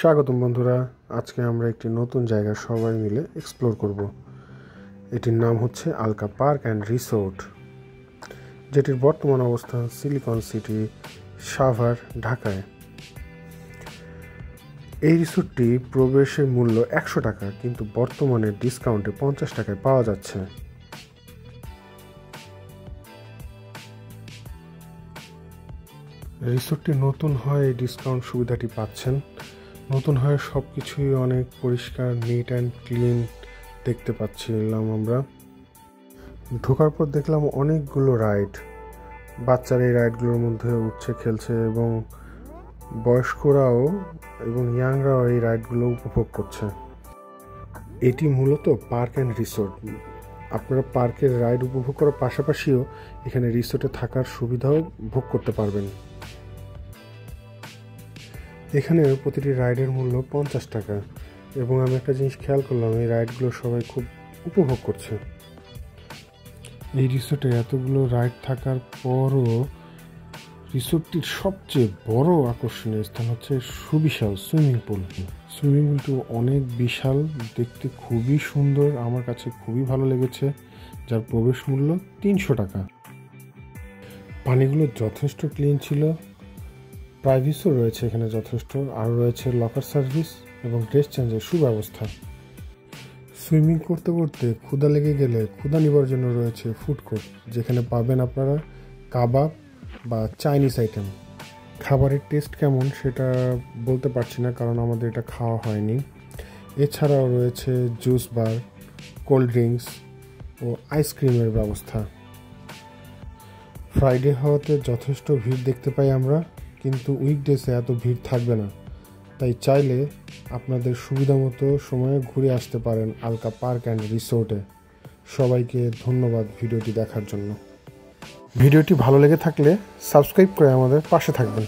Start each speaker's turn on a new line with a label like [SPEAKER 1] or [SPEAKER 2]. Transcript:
[SPEAKER 1] স্বাগতম বন্ধুরা, আজকে আমরা একটি নতুন জায়গা সবাই মিলে এক্সপ্লোর করব। এটির নাম হচ্ছে আলকা পার্ক অ্যান্ড রিসোর্ট, যেটির বর্তমান অবস্থান সিলিকন সিটি, সাভার, ঢাকায়। এই রিসোর্টটি প্রবেশের মূল্য 100 টাকা, কিন্তু বর্তমানে ডিসকাউন্টে 50 টাকায় পাওয়া যাচ্ছে। রিসোর্টটি নতুন হয় এই ডিসকাউন্ট সুবিধাটি পাচ্ছেন। নতুন হয়ে সব কিছুই অনেক পরিষ্কার, নিট অ্যান্ড ক্লিন দেখতে পাচ্ছিলাম আমরা। ঢোকার পর দেখলাম অনেকগুলো রাইড, বাচ্চারা এই রাইডগুলোর মধ্যে উঠছে, খেলছে, এবং বয়স্করাও এবং ইয়াংরাও এই রাইডগুলো উপভোগ করছে। এটি মূলত পার্ক অ্যান্ড রিসোর্ট। আপনারা পার্কের রাইড উপভোগ করার পাশাপাশিও এখানে রিসোর্টে থাকার সুবিধাও ভোগ করতে পারবেন। এখানে প্রতিটি রাইডের মূল্য 50 টাকা, এবং আমি একটা জিনিস খেয়াল করলাম, এই রাইডগুলো সবাই খুব উপভোগ করছে। এই রিসোর্টে এতগুলো রাইড থাকার পরও রিসোর্টটির সবচেয়ে বড় আকর্ষণীয় স্থান হচ্ছে সুবিশাল সুইমিং পুল। সুইমিং পুলটি অনেক বিশাল, দেখতে খুবই সুন্দর, আমার কাছে খুবই ভালো লেগেছে, যার প্রবেশ মূল্য 300 টাকা। পানিগুলো যথেষ্ট ক্লিন ছিল, প্রাইভেসিও রয়েছে এখানে যথেষ্ট, আর রয়েছে লকার সার্ভিস এবং ড্রেস চেঞ্জের সুব্যবস্থা। সুইমিং করতে করতে ক্ষুধা লেগে গেলে ক্ষুধা নিবার জন্য রয়েছে ফুড কোর্ট, যেখানে পাবেন আপনারা কাবাব বা চাইনিজ আইটেম। খাবারের টেস্ট কেমন সেটা বলতে পারছি না, কারণ আমাদের এটা খাওয়া হয়নি। এছাড়াও রয়েছে জুস বার, কোল্ড ড্রিঙ্কস ও আইসক্রিমের ব্যবস্থা। ফ্রাইডে হওয়াতে যথেষ্ট ভিড় দেখতে পাই আমরা, কিন্তু উইকডেসে এত ভিড় থাকবে না। তাই চাইলে আপনাদের সুবিধা মতো সময়ে ঘুরে আসতে পারেন আলকা পার্ক অ্যান্ড রিসোর্টে। সবাইকে ধন্যবাদ ভিডিওটি দেখার জন্য। ভিডিওটি ভালো লেগে থাকলে সাবস্ক্রাইব করে আমাদের পাশে থাকবেন।